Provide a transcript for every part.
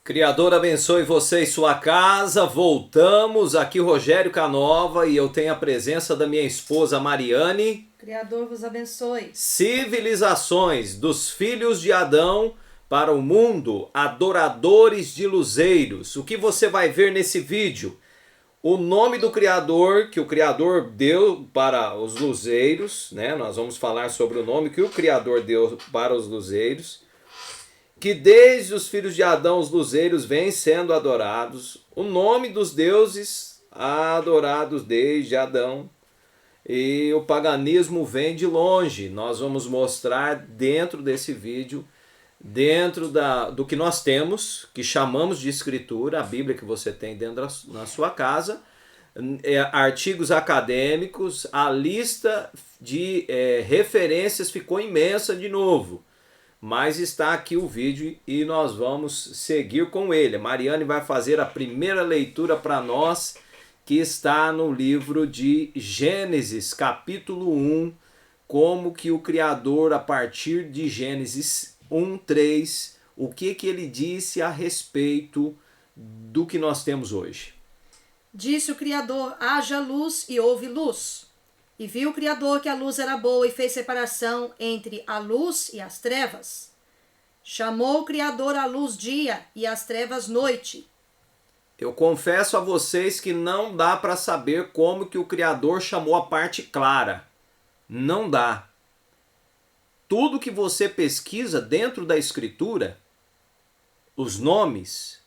Criador abençoe você e sua casa. Voltamos aqui, Rogério Canova, e eu tenho a presença da minha esposa Mariane. Criador vos abençoe. Civilizações dos filhos de Adão para o mundo, adoradores de luzeiros. O que você vai ver nesse vídeo? O nome do Criador, que o Criador deu para os luzeiros, né? Nós vamos falar sobre o nome que o Criador deu para os luzeiros. Que desde os filhos de Adão os luzeiros vêm sendo adorados, o nome dos deuses adorados desde Adão, e o paganismo vem de longe. Nós vamos mostrar dentro desse vídeo, dentro do que nós temos, que chamamos de escritura, a Bíblia que você tem dentro na sua casa, artigos acadêmicos, a lista de referências ficou imensa de novo. Mas está aqui o vídeo e nós vamos seguir com ele. A Mariane vai fazer a primeira leitura para nós, que está no livro de Gênesis, capítulo 1, como que o Criador, a partir de Gênesis 1:3, o que ele disse a respeito do que nós temos hoje. Disse o Criador: haja luz, e houve luz. E viu o Criador que a luz era boa e fez separação entre a luz e as trevas. Chamou o Criador a luz dia e as trevas noite. Eu confesso a vocês que não dá para saber como que o Criador chamou a parte clara. Não dá. Tudo que você pesquisa dentro da Escritura, os nomes,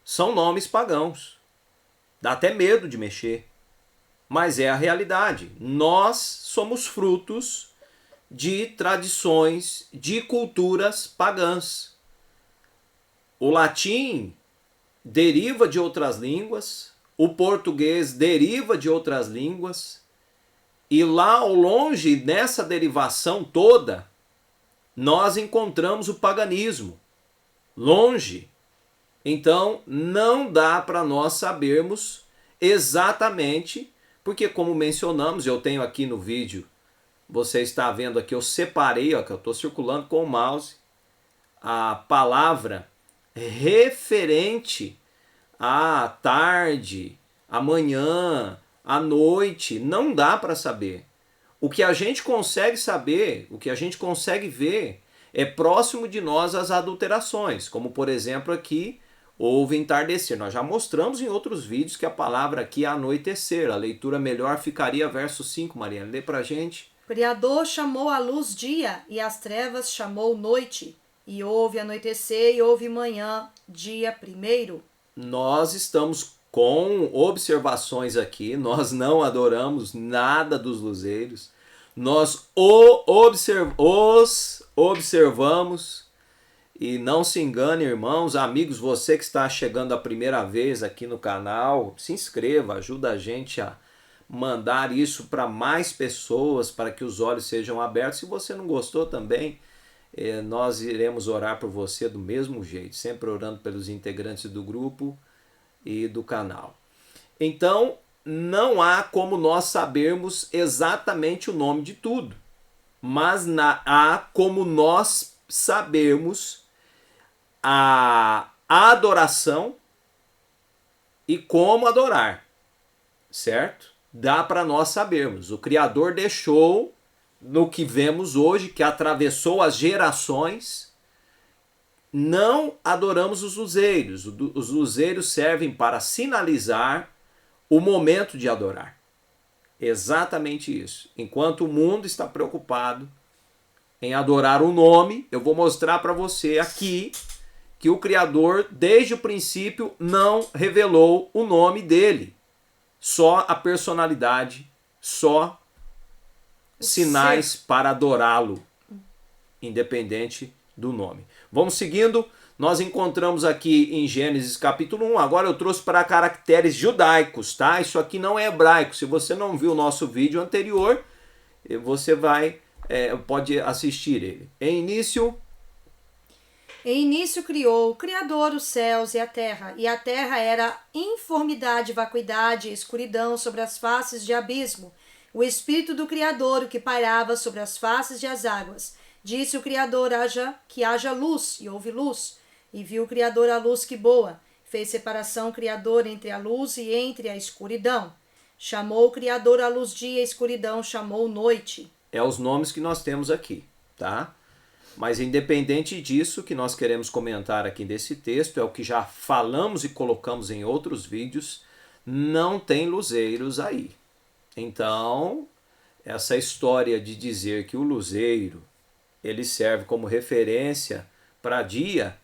são nomes pagãos. Dá até medo de mexer. Mas é a realidade. Nós somos frutos de tradições, de culturas pagãs. O latim deriva de outras línguas, o português deriva de outras línguas, e lá ao longe, nessa derivação toda, nós encontramos o paganismo. Longe. Então, não dá para nós sabermos exatamente, porque como mencionamos, eu tenho aqui no vídeo, você está vendo aqui, eu separei, ó, que eu estou circulando com o mouse, a palavra referente à tarde, à manhã, à noite, não dá para saber. O que a gente consegue saber, o que a gente consegue ver, é próximo de nós as adulterações, como por exemplo aqui, houve entardecer. Nós já mostramos em outros vídeos que a palavra aqui é anoitecer. A leitura melhor ficaria verso 5, Mariana. Lê pra gente. O Criador chamou a luz dia e as trevas chamou noite. E houve anoitecer e houve manhã, dia primeiro. Nós estamos com observações aqui. Nós não adoramos nada dos luzeiros. Nós os observamos. E não se engane, irmãos, amigos, você que está chegando a primeira vez aqui no canal, se inscreva, ajuda a gente a mandar isso para mais pessoas, para que os olhos sejam abertos. Se você não gostou também, nós iremos orar por você do mesmo jeito, sempre orando pelos integrantes do grupo e do canal. Então, não há como nós sabermos exatamente o nome de tudo, mas há como nós sabermos a adoração e como adorar, certo? Dá para nós sabermos. O Criador deixou no que vemos hoje, que atravessou as gerações. Não adoramos os luzeiros. Os luzeiros servem para sinalizar o momento de adorar. Exatamente isso. Enquanto o mundo está preocupado em adorar o nome, eu vou mostrar para você aqui que o Criador, desde o princípio, não revelou o nome dele. Só a personalidade, só sinais para adorá-lo, independente do nome. Vamos seguindo. Nós encontramos aqui em Gênesis capítulo 1. Agora eu trouxe para caracteres judaicos, tá? Isso aqui não é hebraico. Se você não viu o nosso vídeo anterior, você pode assistir ele. Em início criou o Criador os céus e a terra era informidade, vacuidade e escuridão sobre as faces de abismo. O Espírito do Criador, o que pairava sobre as faces de as águas. Disse o Criador: que haja luz, e houve luz. E viu o Criador a luz que boa. Fez separação o Criador entre a luz e entre a escuridão. Chamou o Criador a luz dia e a escuridão chamou noite. É os nomes que nós temos aqui, tá? Mas independente disso, o que nós queremos comentar aqui desse texto é o que já falamos e colocamos em outros vídeos, não tem luzeiros aí. Então, essa história de dizer que o luzeiro ele serve como referência para dia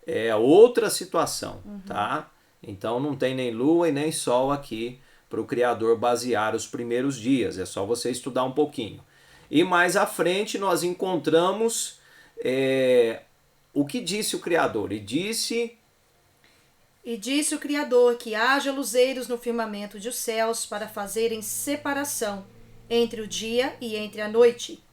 é outra situação, tá? Então não tem nem lua e nem sol aqui para o Criador basear os primeiros dias, é só você estudar um pouquinho. E mais à frente nós encontramos o que disse o Criador. E disse o Criador que haja luzeiros no firmamento dos céus para fazerem separação entre o dia e entre a noite.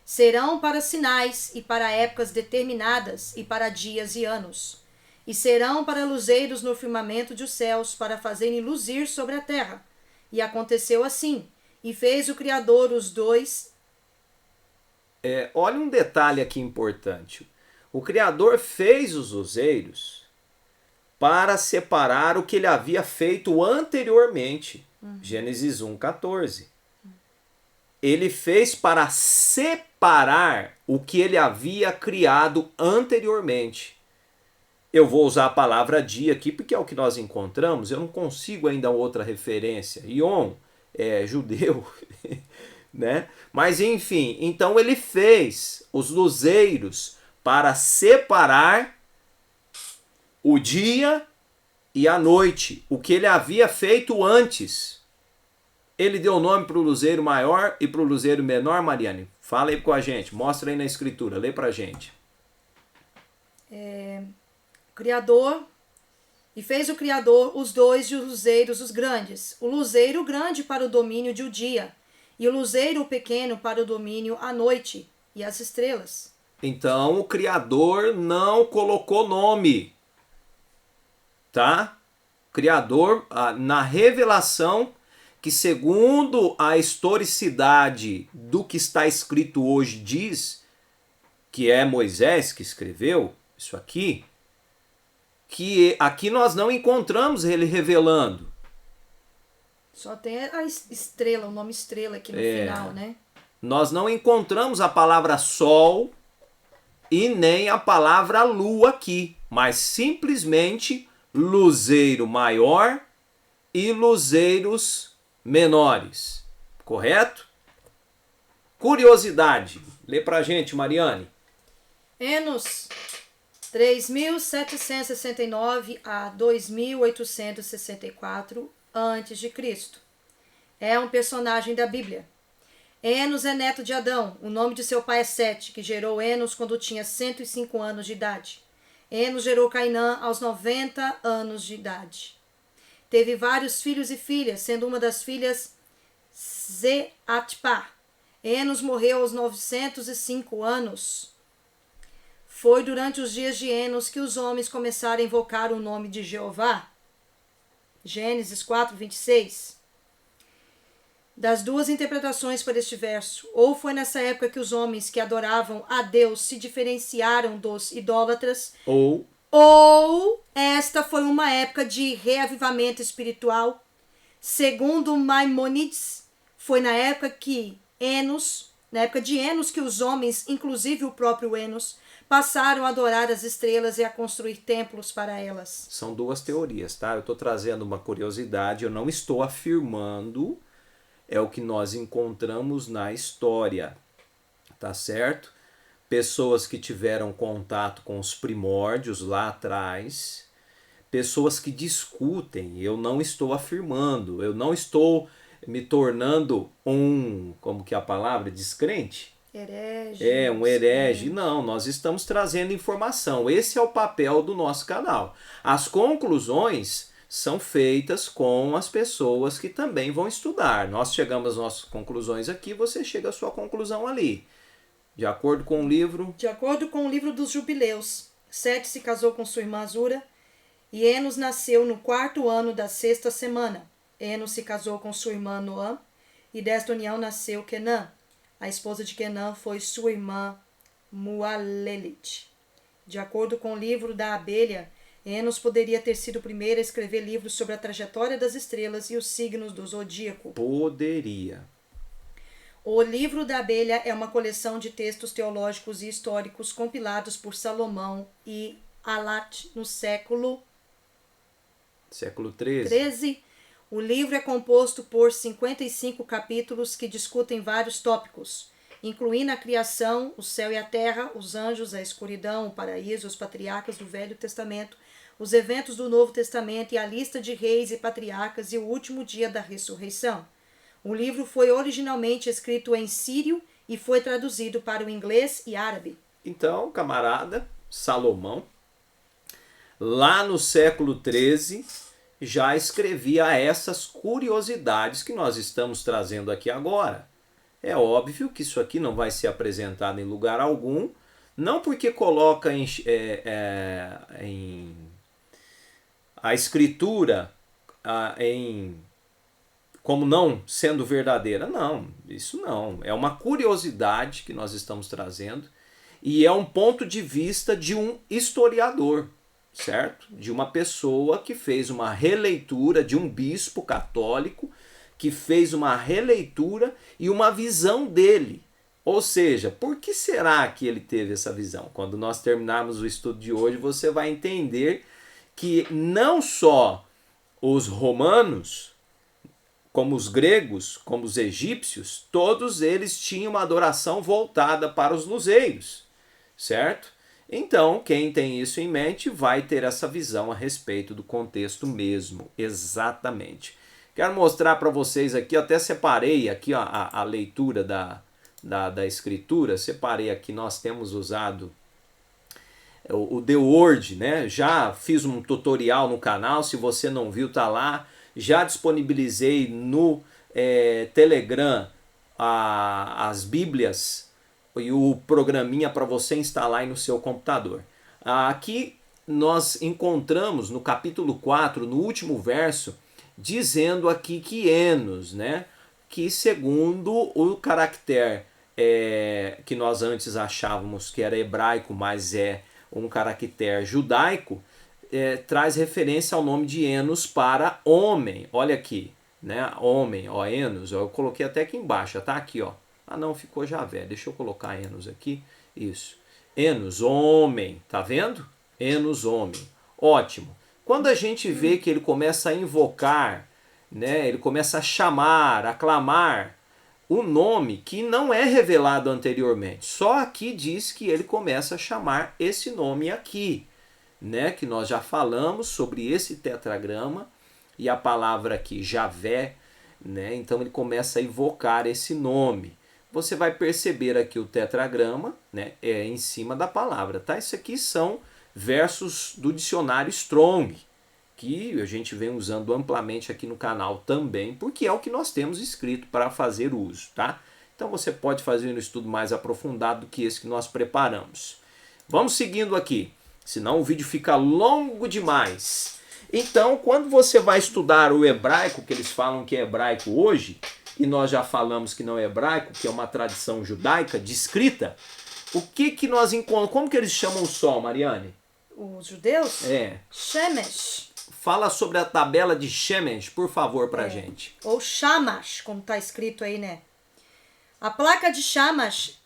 Serão para sinais e para épocas determinadas e para dias e anos. E serão para luzeiros no firmamento dos céus para fazerem luzir sobre a terra. E aconteceu assim. E fez o Criador os dois. Olha um detalhe aqui importante. O Criador fez os luzeiros para separar o que ele havia feito anteriormente. Gênesis 1:14. Ele fez para separar o que ele havia criado anteriormente. Eu vou usar a palavra dia aqui porque é o que nós encontramos. Eu não consigo ainda outra referência. Yom é judeu, né? Mas enfim, então ele fez os luzeiros para separar o dia e a noite, o que ele havia feito antes. Ele deu nome para o luzeiro maior e para o luzeiro menor, Mariane? Fala aí com a gente, mostra aí na escritura, lê pra gente. Criador, e fez o Criador os dois luzeiros, os grandes. O luzeiro grande para o domínio de o dia, e o luzeiro pequeno para o domínio à noite, e as estrelas. Então o Criador não colocou nome, tá? Criador, na revelação, que segundo a historicidade do que está escrito hoje diz, que é Moisés que escreveu isso aqui, que aqui nós não encontramos ele revelando. Só tem a estrela, o nome estrela aqui no final, né? Nós não encontramos a palavra sol e nem a palavra lua aqui, mas simplesmente luzeiro maior e luzeiros menores, correto? Curiosidade, lê pra gente, Mariane. Enos 3.769 a 2.864 a.C. É um personagem da Bíblia. Enos é neto de Adão. O nome de seu pai é Sete, que gerou Enos quando tinha 105 anos de idade. Enos gerou Cainã aos 90 anos de idade. Teve vários filhos e filhas, sendo uma das filhas Zeatpá. Enos morreu aos 905 anos. Foi durante os dias de Enos que os homens começaram a invocar o nome de Jeová. Gênesis 4:26. Das duas interpretações para este verso, ou foi nessa época que os homens que adoravam a Deus se diferenciaram dos idólatras, ou esta foi uma época de reavivamento espiritual. Segundo Maimônides, foi na época de Enos que os homens, inclusive o próprio Enos, passaram a adorar as estrelas e a construir templos para elas. São duas teorias, tá? Eu estou trazendo uma curiosidade, eu não estou afirmando, é o que nós encontramos na história, tá certo? Pessoas que tiveram contato com os primórdios lá atrás, pessoas que discutem, eu não estou afirmando, eu não estou me tornando como que é a palavra, descrente? Herege. Um herege. Não, nós estamos trazendo informação, esse é o papel do nosso canal. As conclusões são feitas com as pessoas que também vão estudar. Nós chegamos às nossas conclusões aqui, você chega à sua conclusão ali. De acordo com o livro? De acordo com o livro dos Jubileus, Sete se casou com sua irmã Azura, e Enos nasceu no 4º ano da 6ª semana. Enos se casou com sua irmã Noã, e desta união nasceu Quenã. A esposa de Quenã foi sua irmã Mualelit. De acordo com o livro da abelha, Enos poderia ter sido o primeiro a escrever livros sobre a trajetória das estrelas e os signos do zodíaco. Poderia. O livro da abelha é uma coleção de textos teológicos e históricos compilados por Salomão e Alat no século XIII. 13. O livro é composto por 55 capítulos que discutem vários tópicos, incluindo a criação, o céu e a terra, os anjos, a escuridão, o paraíso, os patriarcas do Velho Testamento, os eventos do Novo Testamento e a lista de reis e patriarcas e o último dia da ressurreição. O livro foi originalmente escrito em sírio e foi traduzido para o inglês e árabe. Então, camarada, Salomão, lá no século XIII, já escrevia essas curiosidades que nós estamos trazendo aqui agora. É óbvio que isso aqui não vai ser apresentado em lugar algum, não porque coloca a escritura como não sendo verdadeira. Não, isso não. É uma curiosidade que nós estamos trazendo e é um ponto de vista de um historiador, certo? De uma pessoa que fez uma releitura, de um bispo católico que fez uma releitura e uma visão dele. Ou seja, por que será que ele teve essa visão? Quando nós terminarmos o estudo de hoje, você vai entender que não só os romanos, como os gregos, como os egípcios, todos eles tinham uma adoração voltada para os luzeiros, certo? Então, quem tem isso em mente vai ter essa visão a respeito do contexto mesmo, exatamente. Quero mostrar para vocês aqui, eu até separei aqui ó, a leitura da escritura, separei aqui, nós temos usado o The Word, né? Já fiz um tutorial no canal, se você não viu, tá lá. Já disponibilizei no Telegram as Bíblias e o programinha para você instalar aí no seu computador. Aqui nós encontramos no capítulo 4, no último verso, dizendo aqui que Enos, né, que segundo o caractere que nós antes achávamos que era hebraico, mas é um caractere judaico, traz referência ao nome de Enos para homem. Olha aqui, né, homem, ó, Enos, eu coloquei até aqui embaixo, tá aqui, ó. Ah não, ficou Javé, deixa eu colocar Enos aqui, isso. Enos, homem, tá vendo? Enos, homem, ótimo. Quando a gente vê que ele começa a invocar, né, ele começa a chamar, a clamar o nome que não é revelado anteriormente. Só aqui diz que ele começa a chamar esse nome aqui, né, que nós já falamos sobre esse tetragrama e a palavra aqui, Javé, né, então ele começa a invocar esse nome. Você vai perceber aqui o tetragrama, né, é em cima da palavra, tá? Isso aqui são versos do dicionário Strong, que a gente vem usando amplamente aqui no canal também, porque é o que nós temos escrito para fazer uso, tá? Então você pode fazer um estudo mais aprofundado do que esse que nós preparamos. Vamos seguindo aqui, senão o vídeo fica longo demais. Então, quando você vai estudar o hebraico, que eles falam que é hebraico hoje, e nós já falamos que não é hebraico, que é uma tradição judaica de escrita, o que nós encontramos? Como que eles chamam o sol, Mariane? Os judeus? Shemesh. Fala sobre a tabela de Shemesh, por favor, pra gente. Ou Shamash, como está escrito aí, né? A placa de Shamash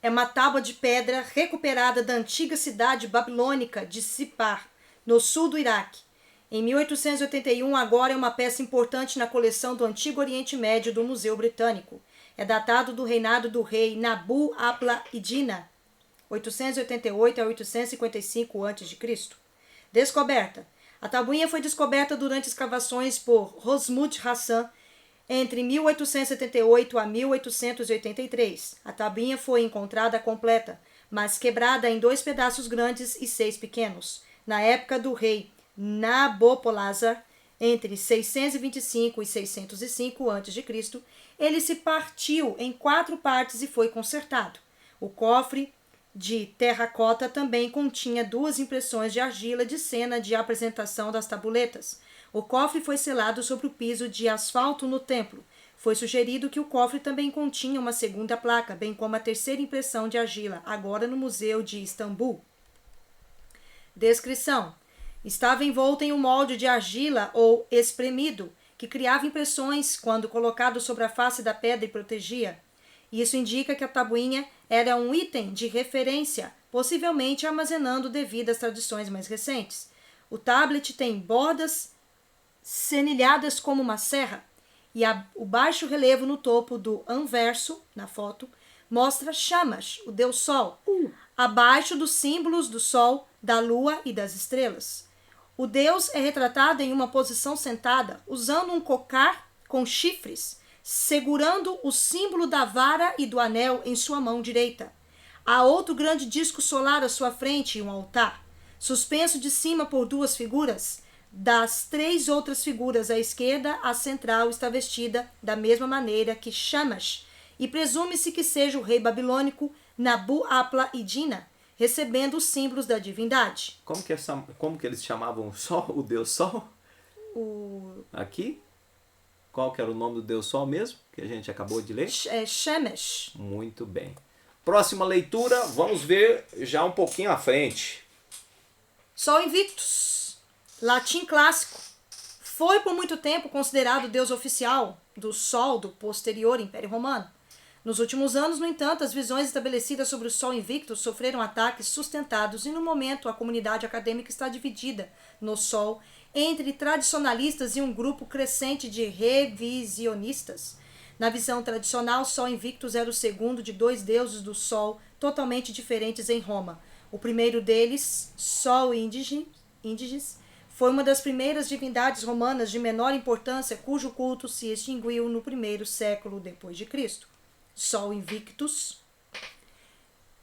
é uma tábua de pedra recuperada da antiga cidade babilônica de Sipar, no sul do Iraque. Em 1881, agora é uma peça importante na coleção do Antigo Oriente Médio do Museu Britânico. É datado do reinado do rei Nabu Apla-Iddina, 888 a 855 a.C. Descoberta. A tabuinha foi descoberta durante escavações por Rosmud Hassan entre 1878 a 1883. A tabuinha foi encontrada completa, mas quebrada em 2 pedaços grandes e 6 pequenos. Na época do rei Nabopolassar, entre 625 e 605 a.C., ele se partiu em 4 partes e foi consertado. O cofre de terracota também continha 2 impressões de argila de cena de apresentação das tabuletas. O cofre foi selado sobre o piso de asfalto no templo. Foi sugerido que o cofre também continha uma segunda placa, bem como a terceira impressão de argila, agora no Museu de Istambul. Descrição: estava envolto em um molde de argila ou espremido, que criava impressões quando colocado sobre a face da pedra e protegia. Isso indica que a tabuinha era um item de referência, possivelmente armazenando devido às tradições mais recentes. O tablet tem bordas senilhadas como uma serra, e o baixo relevo no topo do anverso, na foto, mostra Shamash, o deus Sol, abaixo dos símbolos do Sol, da Lua e das estrelas. O deus é retratado em uma posição sentada, usando um cocar com chifres, segurando o símbolo da vara e do anel em sua mão direita. Há outro grande disco solar à sua frente e um altar. Suspenso de cima por duas figuras, das 3 outras figuras à esquerda, a central está vestida da mesma maneira que Shamash, e presume-se que seja o rei babilônico Nabu-apla-iddina, recebendo os símbolos da divindade. Como que eles chamavam o Sol, o Deus Sol? Aqui? Qual que era o nome do Deus Sol mesmo, que a gente acabou de ler? Shemesh. Muito bem. Próxima leitura, vamos ver já um pouquinho à frente. Sol Invictus, latim clássico. Foi por muito tempo considerado o deus oficial do Sol do posterior Império Romano. Nos últimos anos, no entanto, as visões estabelecidas sobre o Sol Invictus sofreram ataques sustentados e, no momento, a comunidade acadêmica está dividida no Sol entre tradicionalistas e um grupo crescente de revisionistas. Na visão tradicional, Sol Invictus era o segundo de 2 deuses do Sol totalmente diferentes em Roma. O primeiro deles, Sol Índiges, foi uma das primeiras divindades romanas de menor importância cujo culto se extinguiu no 1º século depois de Cristo. Sol Invictus.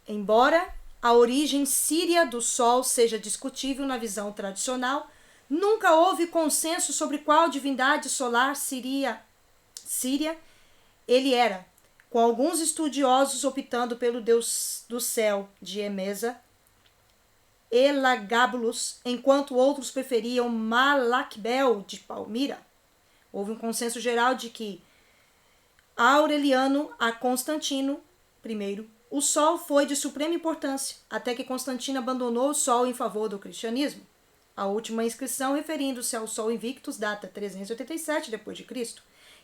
Embora a origem síria do Sol seja discutível na visão tradicional, nunca houve consenso sobre qual divindade solar síria ele era, com alguns estudiosos optando pelo deus do céu de Emesa, Elagabalus, enquanto outros preferiam Malakbel de Palmira. Houve um consenso geral de que a Aureliano a Constantino I, o Sol foi de suprema importância, até que Constantino abandonou o Sol em favor do cristianismo. A última inscrição, referindo-se ao Sol Invictus, data 387 d.C.,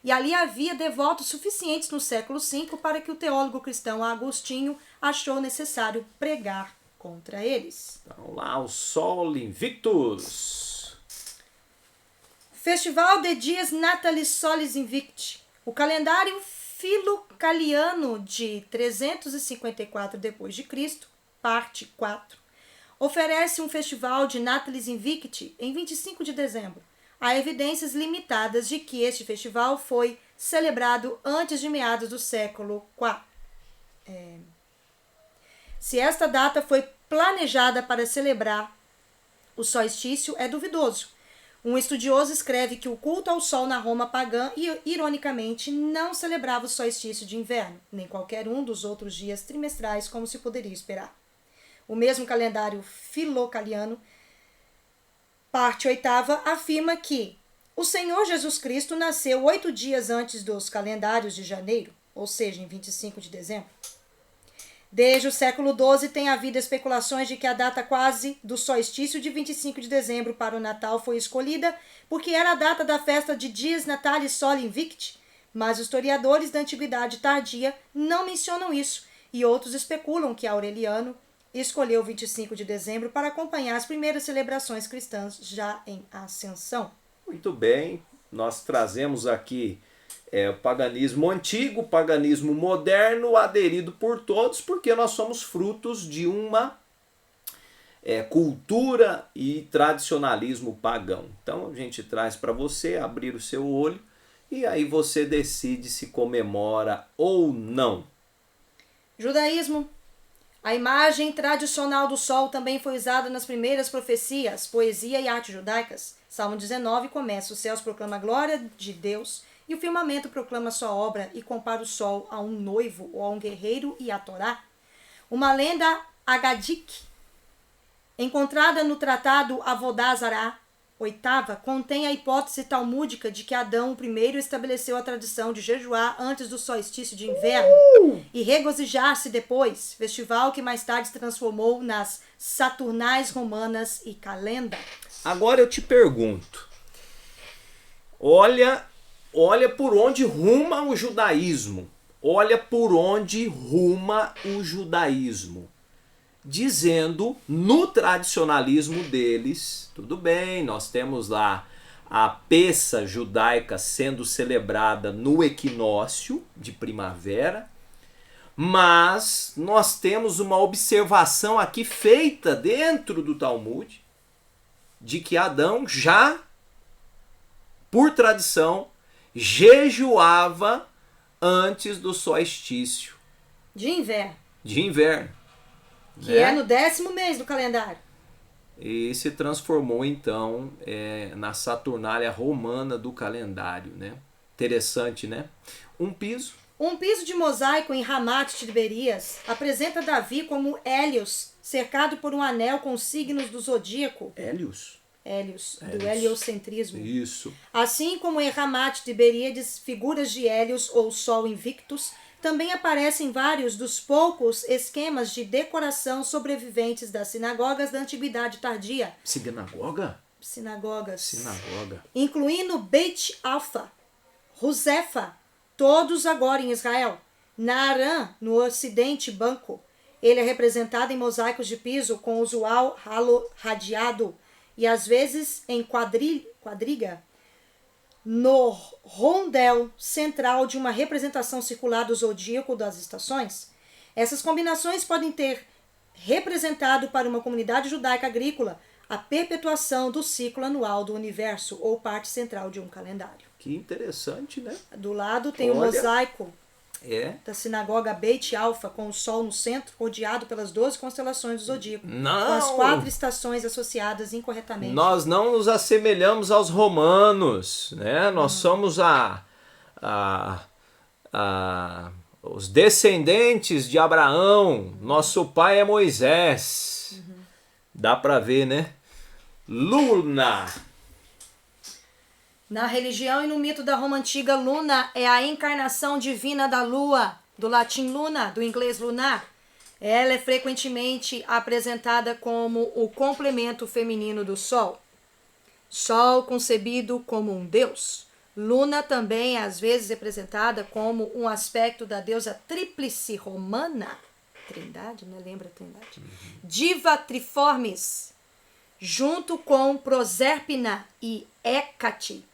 e ali havia devotos suficientes no século V para que o teólogo cristão Agostinho achou necessário pregar contra eles. Então lá o Sol Invictus. Festival de Dies Natalis Solis Invicti. O calendário filocaliano de 354 d.C., parte 4, oferece um festival de Natalis Invicti em 25 de dezembro. Há evidências limitadas de que este festival foi celebrado antes de meados do século IV. Se esta data foi planejada para celebrar o solstício, é duvidoso. Um estudioso escreve que o culto ao sol na Roma pagã, ironicamente, não celebrava o solstício de inverno, nem qualquer um dos outros dias trimestrais, como se poderia esperar. O mesmo calendário filocaliano, parte 8ª, afirma que o Senhor Jesus Cristo nasceu 8 dias antes dos calendários de janeiro, ou seja, em 25 de dezembro. Desde o século XII tem havido especulações de que a data quase do solstício de 25 de dezembro para o Natal foi escolhida porque era a data da festa de Dies Natalis Solis Invicti, mas os historiadores da Antiguidade Tardia não mencionam isso, e outros especulam que Aureliano escolheu 25 de dezembro para acompanhar as primeiras celebrações cristãs já em ascensão. Muito bem, nós trazemos aqui o paganismo antigo, o paganismo moderno, aderido por todos, porque nós somos frutos de uma cultura e tradicionalismo pagão. Então a gente traz para você abrir o seu olho e aí você decide se comemora ou não. Judaísmo. A imagem tradicional do sol também foi usada nas primeiras profecias, poesia e arte judaicas. Salmo 19 começa: os céus proclamam a glória de Deus e o firmamento proclama sua obra, e compara o sol a um noivo ou a um guerreiro e a Torá. Uma lenda agadik, encontrada no tratado Avodá Zará, oitava contém a hipótese talmúdica de que Adão primeiro estabeleceu a tradição de jejuar antes do solstício de inverno e regozijar-se depois, festival que mais tarde se transformou nas Saturnais romanas e calenda. Agora eu te pergunto, olha por onde ruma o judaísmo. Olha por onde ruma o judaísmo. Dizendo, no tradicionalismo deles, tudo bem, nós temos lá a peça judaica sendo celebrada no equinócio de primavera, mas nós temos uma observação aqui feita dentro do Talmud de que Adão já, por tradição, jejuava antes do solstício De inverno. de inverno. Que é no 10º mês do calendário. E se transformou então na Saturnália romana do calendário, né? Interessante, né? Um piso. Um piso de mosaico em Ramat Tiberias apresenta Davi como Hélios, cercado por um anel com os signos do zodíaco. Hélios? Hélios, do heliocentrismo. Isso. Assim como em Ramat Tiberíades, figuras de Hélios ou Sol Invictus também aparecem vários dos poucos esquemas de decoração sobreviventes das sinagogas da Antiguidade Tardia. Sinagoga? Sinagogas. Sinagoga. Incluindo Beit Alfa, Ruzefa, todos agora em Israel. Naarã, no ocidente, Banco. Ele é representado em mosaicos de piso com o usual halo radiado e às vezes em quadriga, no rondel central de uma representação circular do zodíaco das estações. Essas combinações podem ter representado para uma comunidade judaica agrícola a perpetuação do ciclo anual do universo ou parte central de um calendário. Que interessante, né? Do lado tem o Olha. mosaico É. da sinagoga Beit Alfa, com o Sol no centro, rodeado pelas 12 constelações do zodíaco, Não! com as 4 estações associadas incorretamente. Nós não nos assemelhamos aos romanos, né? Nós somos os descendentes de Abraão. Nosso pai é Moisés. Dá pra ver, né? Luna. Na religião e no mito da Roma Antiga, Luna é a encarnação divina da lua, do latim luna, do inglês lunar. Ela é frequentemente apresentada como o complemento feminino do Sol. Sol concebido como um deus. Luna também é às vezes representada como um aspecto da deusa tríplice romana. Trindade, né? Lembra a Trindade? Diva Triformes, junto com Proserpina e Hécate.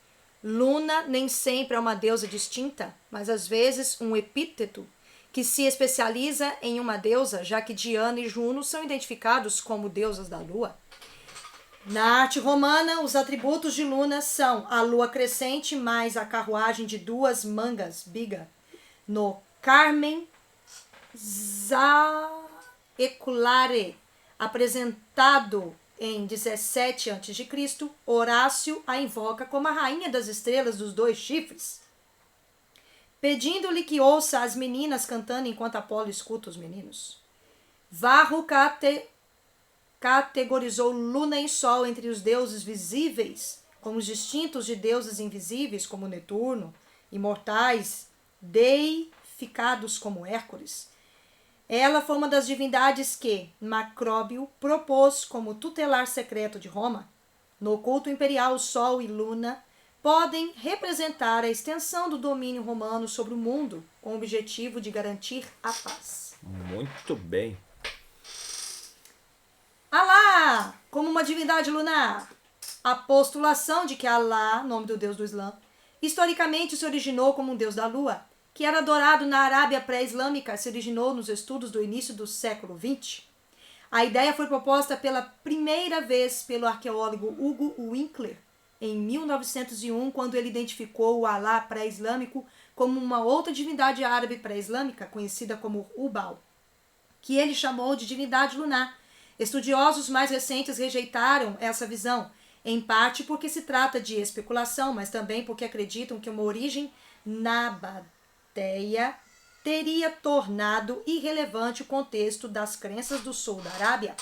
Luna nem sempre é uma deusa distinta, mas às vezes um epíteto que se especializa em uma deusa, já que Diana e Juno são identificados como deusas da lua. Na arte romana, os atributos de Luna são a lua crescente mais a carruagem de 2 mangas, biga. No Carmen Zaeculare, apresentado em 17 a.C., Horácio a invoca como a rainha das estrelas dos 2 chifres, pedindo-lhe que ouça as meninas cantando enquanto Apolo escuta os meninos. Varro categorizou Luna e Sol entre os deuses visíveis, como os distintos de deuses invisíveis, como Netuno, imortais, deificados como Hércules. Ela foi uma das divindades que Macróbio propôs como tutelar secreto de Roma. No culto imperial, o Sol e Luna podem representar a extensão do domínio romano sobre o mundo, com o objetivo de garantir a paz. Muito bem. Alá, como uma divindade lunar. A postulação de que Alá, nome do deus do Islã, historicamente se originou como um deus da lua, que era adorado na Arábia pré-islâmica, se originou nos estudos do início do século XX. A ideia foi proposta pela primeira vez pelo arqueólogo Hugo Winkler, em 1901, quando ele identificou o Alá pré-islâmico como uma outra divindade árabe pré-islâmica, conhecida como Ubal, que ele chamou de divindade lunar. Estudiosos mais recentes rejeitaram essa visão, em parte porque se trata de especulação, mas também porque acreditam que uma origem nabateia teria tornado irrelevante o contexto das crenças do sul da Arábia.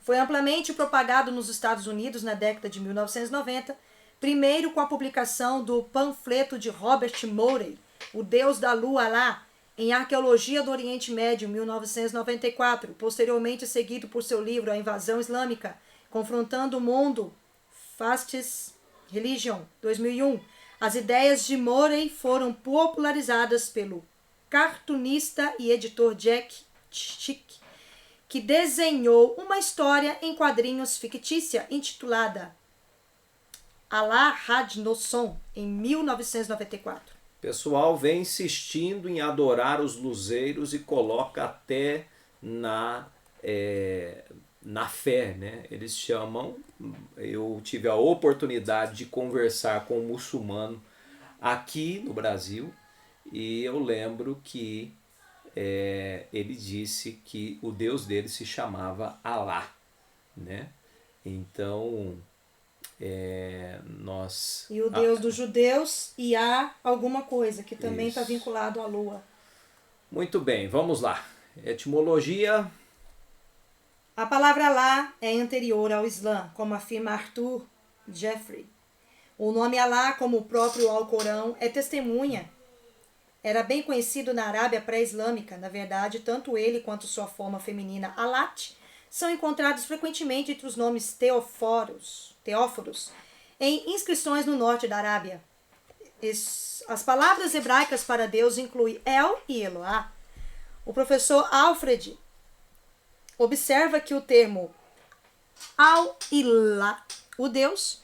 Foi amplamente propagado nos Estados Unidos na década de 1990, primeiro com a publicação do panfleto de Robert Morey, O Deus da Lua Alá, em Arqueologia do Oriente Médio, 1994, posteriormente seguido por seu livro A Invasão Islâmica, Confrontando o Mundo, Fascist Religion, 2001. As ideias de Morey foram popularizadas pelo cartunista e editor Jack Chick, que desenhou uma história em quadrinhos fictícia intitulada Alá Had-Nosson, em 1994. O pessoal vem insistindo em adorar os luzeiros e coloca até na fé, né? Eles chamam, eu tive a oportunidade de conversar com um muçulmano aqui no Brasil e eu lembro que ele disse que o Deus dele se chamava Alá, né? Então, nós... E o Deus dos judeus, e há alguma coisa que também está vinculado à lua. Muito bem, vamos lá. Etimologia. A palavra Alá é anterior ao Islã, como afirma Arthur Jeffrey. O nome Alá, como o próprio Alcorão, é testemunha. Era bem conhecido na Arábia pré-islâmica. Na verdade, tanto ele quanto sua forma feminina Alat são encontrados frequentemente entre os nomes teóforos em inscrições no norte da Arábia. As palavras hebraicas para Deus incluem El e Eloá. O professor Alfred observa que o termo Al-Ilah, o Deus,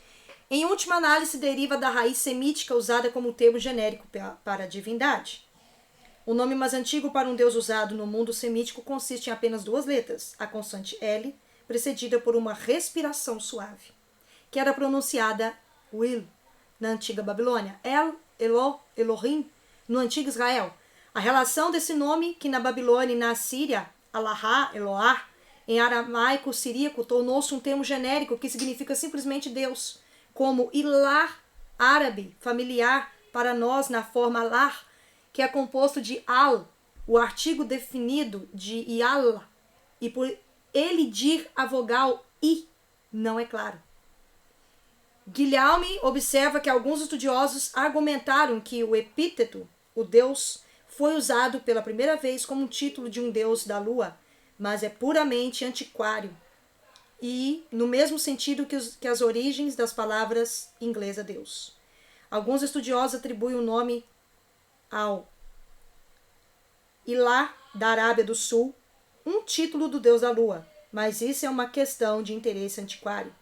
em última análise deriva da raiz semítica usada como termo genérico para a divindade. O nome mais antigo para um Deus usado no mundo semítico consiste em apenas duas letras, a consoante L, precedida por uma respiração suave, que era pronunciada Will na antiga Babilônia, El, Elo, Elohim no antigo Israel. A relação desse nome, que na Babilônia e na Síria, Alahá, Eloá, em aramaico siríaco, tornou-se um termo genérico que significa simplesmente Deus, como Ilah, árabe, familiar para nós na forma Lar, que é composto de Al, o artigo definido de Ial, e por ele dir a vogal I, não é claro. Guilherme observa que alguns estudiosos argumentaram que o epíteto, o Deus, foi usado pela primeira vez como um título de um deus da lua, mas é puramente antiquário e no mesmo sentido que as origens das palavras inglesa Deus. Alguns estudiosos atribuem o nome ao Ilah da Arábia do Sul, um título do deus da lua, mas isso é uma questão de interesse antiquário.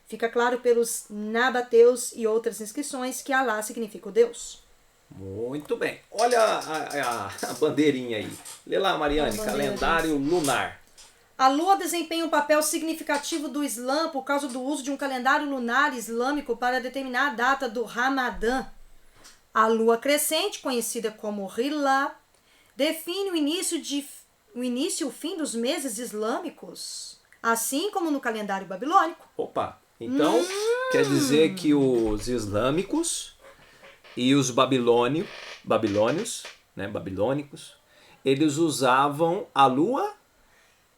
Fica claro pelos nabateus e outras inscrições que Alá significa o Deus. Muito bem. Olha a bandeirinha aí. Lê lá, Mariane, calendário lunar. A lua desempenha um papel significativo do Islã por causa do uso de um calendário lunar islâmico para determinar a data do Ramadã. A lua crescente, conhecida como Hilal, define o início e o fim dos meses islâmicos, assim como no calendário babilônico. Opa, então quer dizer que os islâmicos e os babilônicos, eles usavam a lua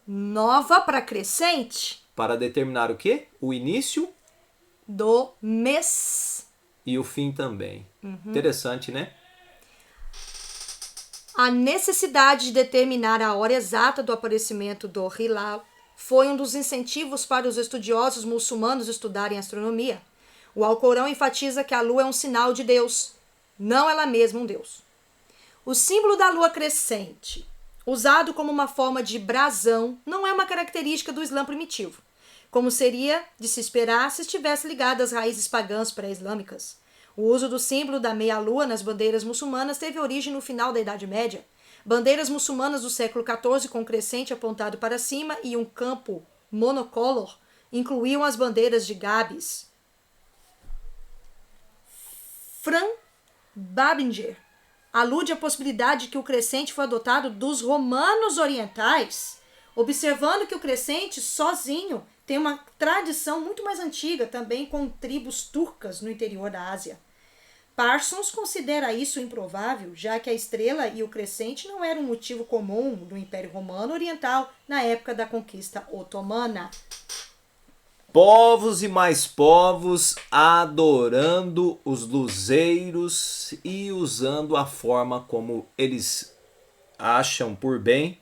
nova para crescente para determinar o quê? O início do mês e o fim também. Interessante, né? A necessidade de determinar a hora exata do aparecimento do Hilal foi um dos incentivos para os estudiosos muçulmanos estudarem astronomia. O Alcorão enfatiza que a lua é um sinal de Deus, não ela mesma um Deus. O símbolo da lua crescente, usado como uma forma de brasão, não é uma característica do Islã primitivo, como seria de se esperar se estivesse ligado às raízes pagãs pré-islâmicas. O uso do símbolo da meia-lua nas bandeiras muçulmanas teve origem no final da Idade Média. Bandeiras muçulmanas do século XIV com crescente apontado para cima e um campo monocolor incluíam as bandeiras de Gabes, Fran Babinger alude à possibilidade de que o crescente foi adotado dos romanos orientais, observando que o crescente sozinho tem uma tradição muito mais antiga também com tribos turcas no interior da Ásia. Parsons considera isso improvável, já que a estrela e o crescente não eram um motivo comum do Império Romano Oriental na época da conquista otomana. Povos e mais povos adorando os luzeiros e usando a forma como eles acham por bem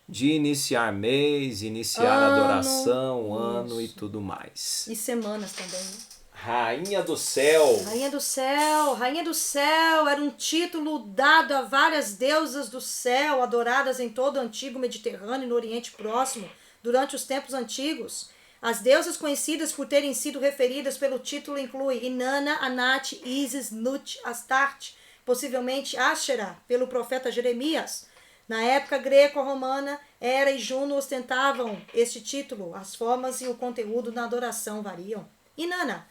de iniciar mês, iniciar adoração, ano e tudo mais. E semanas também. Rainha do Céu. Rainha do Céu, Rainha do Céu era um título dado a várias deusas do céu, adoradas em todo o antigo Mediterrâneo e no Oriente Próximo, durante os tempos antigos. As deusas conhecidas por terem sido referidas pelo título incluem Inanna, Anat, Isis, Nut, Astarte, possivelmente Asherah, pelo profeta Jeremias. Na época greco-romana, Hera e Juno ostentavam este título. As formas e o conteúdo na adoração variam. Inanna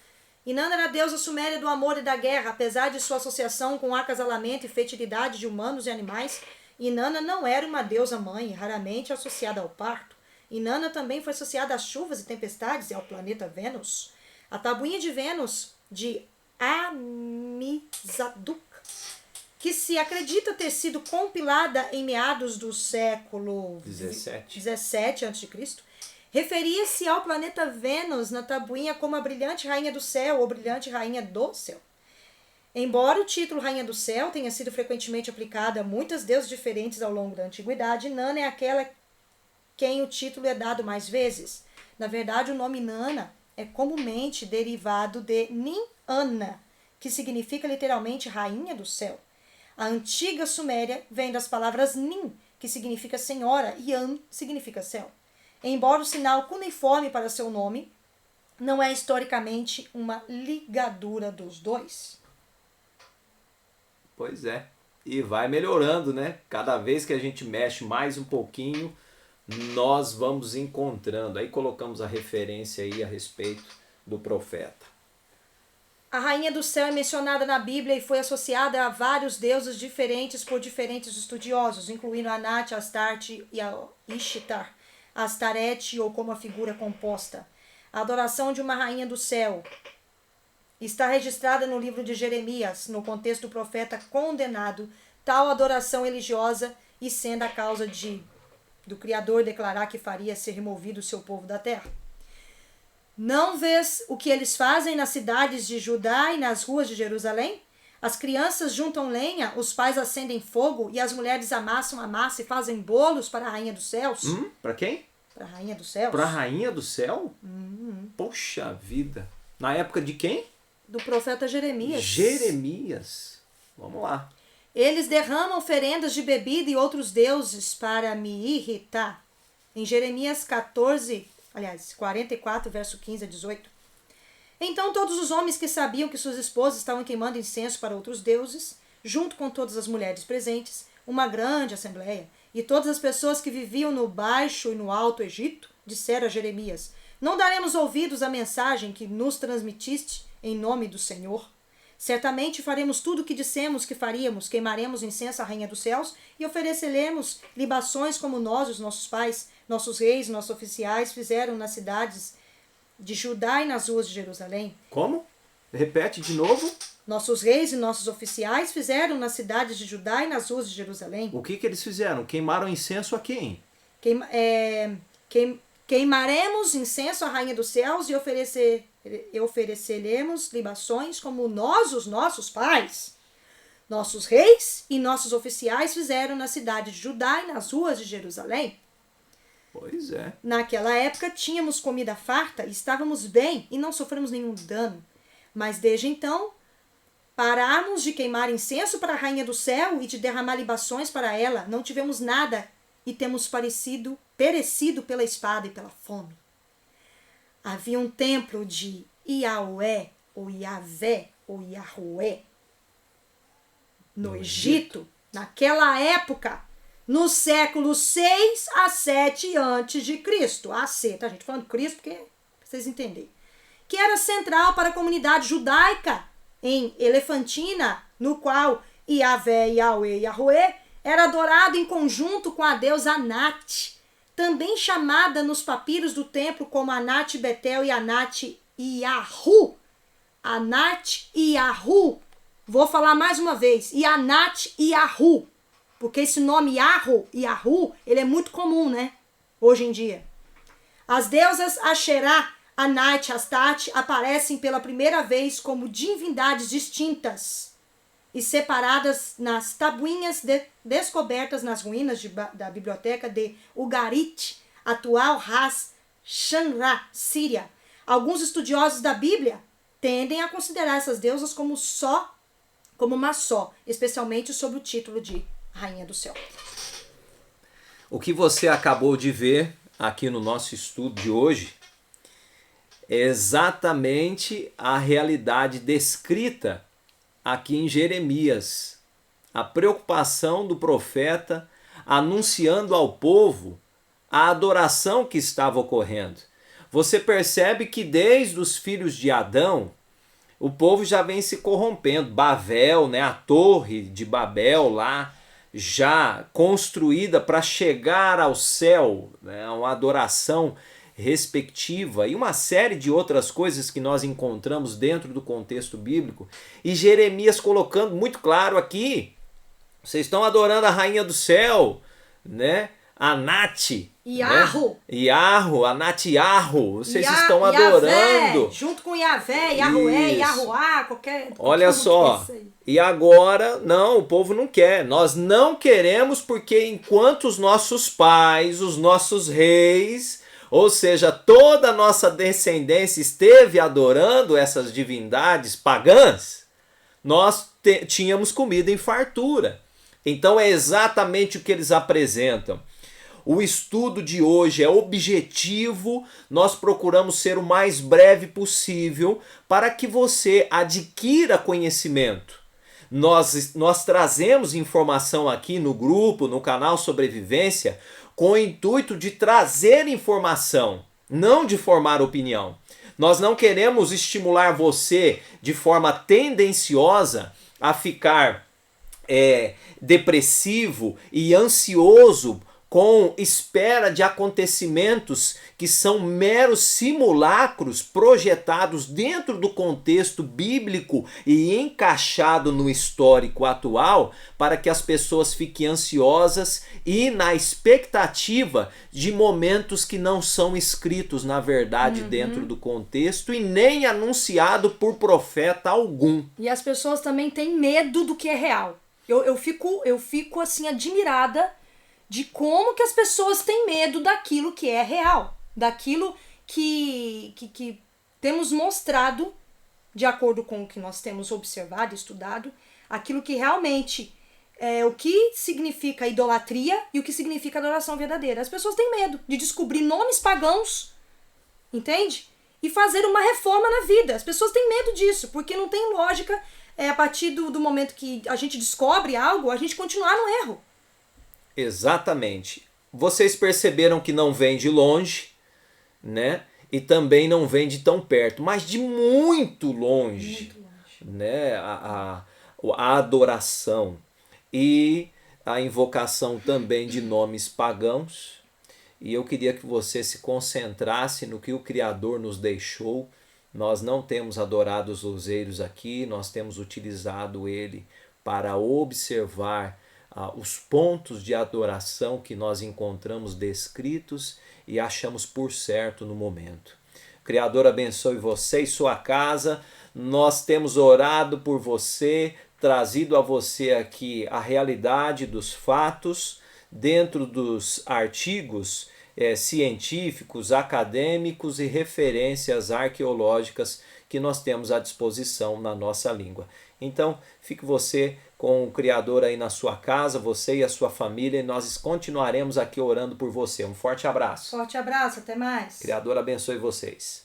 era a deusa suméria do amor e da guerra. Apesar de sua associação com o acasalamento e fertilidade de humanos e animais, Inanna não era uma deusa mãe, raramente associada ao parto. Inanna também foi associada às chuvas e tempestades e ao planeta Vênus. A tabuinha de Vênus, de Amizabud, que se acredita ter sido compilada em meados do século 17 a.C., referia-se ao planeta Vênus na tabuinha como a brilhante rainha do céu ou brilhante rainha do céu. Embora o título Rainha do Céu tenha sido frequentemente aplicado a muitas deusas diferentes ao longo da antiguidade, Inanna é aquela quem o título é dado mais vezes. Na verdade, o nome Inanna é comumente derivado de Nin-Anna, que significa literalmente Rainha do Céu. A antiga Suméria vem das palavras Nin, que significa senhora, e An significa céu. Embora o sinal cuneiforme para seu nome, não é historicamente uma ligadura dos dois. Pois é. E vai melhorando, né? Cada vez que a gente mexe mais um pouquinho, nós vamos encontrando. Aí colocamos a referência aí a respeito do profeta. A Rainha do Céu é mencionada na Bíblia e foi associada a vários deuses diferentes por diferentes estudiosos, incluindo Anat, Astarte e a Ishtar, Astarete ou como a figura composta. A adoração de uma Rainha do Céu está registrada no livro de Jeremias, no contexto do profeta condenado, tal adoração religiosa e sendo a causa do Criador declarar que faria ser removido o seu povo da terra. Não vês o que eles fazem nas cidades de Judá e nas ruas de Jerusalém? As crianças juntam lenha, os pais acendem fogo e as mulheres amassam a massa e fazem bolos para a Rainha dos Céus. Para quem? Para a Rainha dos Céus. Para a Rainha do Céu? Poxa vida. Na época de quem? Do profeta Jeremias. Jeremias. Vamos lá. Eles derramam oferendas de bebida e outros deuses para me irritar. Em Jeremias 44, verso 15 a 18. Então todos os homens que sabiam que suas esposas estavam queimando incenso para outros deuses, junto com todas as mulheres presentes, uma grande assembleia, e todas as pessoas que viviam no Baixo e no Alto Egito, disseram a Jeremias: não daremos ouvidos à mensagem que nos transmitiste em nome do Senhor. Certamente faremos tudo o que dissemos que faríamos, queimaremos incenso à Rainha dos Céus e ofereceremos libações como nós, os nossos pais, nossos reis, nossos oficiais fizeram nas cidades de Judá e nas ruas de Jerusalém. Como? Repete de novo. Nossos reis e nossos oficiais fizeram nas cidades de Judá e nas ruas de Jerusalém. O que eles fizeram? Queimaram incenso a quem? Queimaremos incenso à Rainha dos Céus e ofereceremos libações como nós, os nossos pais, nossos reis e nossos oficiais fizeram na cidade de Judá e nas ruas de Jerusalém. Pois é. Naquela época tínhamos comida farta e estávamos bem e não sofremos nenhum dano. Mas desde então, paramos de queimar incenso para a Rainha do Céu e de derramar libações para ela. Não tivemos nada e temos perecido pela espada e pela fome. Havia um templo de Yahweh, ou Yahvé, ou Yahweh, no Egito, naquela época, no século 6 a 7 a.C. AC, tá, gente? Falando Cristo, porque vocês entenderem. Que era central para a comunidade judaica em Elefantina, no qual Yahvé, Yahweh, Yahweh era adorado em conjunto com a deusa Anat, também chamada nos papiros do templo como Anat Betel e Anat Yahu. Anat Yahu Vou falar mais uma vez. Anat e Yahu. Porque esse nome Yahu, ele é muito comum, né? Hoje em dia. As deusas Asherah, Anat e Astarte aparecem pela primeira vez como divindades distintas e separadas nas tabuinhas descobertas nas ruínas da biblioteca de Ugarit, atual Ras Shanra, Síria. Alguns estudiosos da Bíblia tendem a considerar essas deusas como uma só, especialmente sob o título de Rainha do Céu. O que você acabou de ver aqui no nosso estudo de hoje é exatamente a realidade descrita aqui em Jeremias. A preocupação do profeta anunciando ao povo a adoração que estava ocorrendo. Você percebe que desde os filhos de Adão, o povo já vem se corrompendo. Babel, né, a torre de Babel lá, já construída para chegar ao céu, né, uma adoração respectiva e uma série de outras coisas que nós encontramos dentro do contexto bíblico. E Jeremias colocando muito claro aqui, vocês estão adorando a rainha do céu, né? Anat, Yahu, né? Yahu, Anat Yahu, vocês estão adorando. Yavé, junto com Yavé, Yahué, Yahuá, qualquer Olha só, e agora, não, o povo não quer. Nós não queremos porque enquanto os nossos pais, os nossos reis, ou seja, toda a nossa descendência esteve adorando essas divindades pagãs, nós tínhamos comida em fartura. Então é exatamente o que eles apresentam. O estudo de hoje é objetivo, nós procuramos ser o mais breve possível para que você adquira conhecimento. Nós trazemos informação aqui no grupo, no canal Sobrevivência, com o intuito de trazer informação, não de formar opinião. Nós não queremos estimular você de forma tendenciosa a ficar depressivo e ansioso com espera de acontecimentos que são meros simulacros projetados dentro do contexto bíblico e encaixado no histórico atual para que as pessoas fiquem ansiosas e na expectativa de momentos que não são escritos na verdade dentro do contexto e nem anunciado por profeta algum. E as pessoas também têm medo do que é real. Eu fico assim admirada de como que as pessoas têm medo daquilo que é real, daquilo que temos mostrado, de acordo com o que nós temos observado e estudado, aquilo que realmente é o que significa idolatria e o que significa adoração verdadeira. As pessoas têm medo de descobrir nomes pagãos, entende? E fazer uma reforma na vida. As pessoas têm medo disso, porque não tem lógica a partir do momento que a gente descobre algo, a gente continuar no erro. Exatamente. Vocês perceberam que não vem de longe, né? E também não vem de tão perto, mas de muito longe, né? A adoração e a invocação também de nomes pagãos. E eu queria que você se concentrasse no que o Criador nos deixou. Nós não temos adorado os luzeiros aqui, nós temos utilizado ele para observar os pontos de adoração que nós encontramos descritos e achamos por certo no momento. O Criador abençoe você e sua casa. Nós temos orado por você, trazido a você aqui a realidade dos fatos dentro dos artigos científicos, acadêmicos e referências arqueológicas que nós temos à disposição na nossa língua. Então, fique você com o Criador aí na sua casa, você e a sua família, e nós continuaremos aqui orando por você. Um forte abraço. Forte abraço, até mais. Criador abençoe vocês.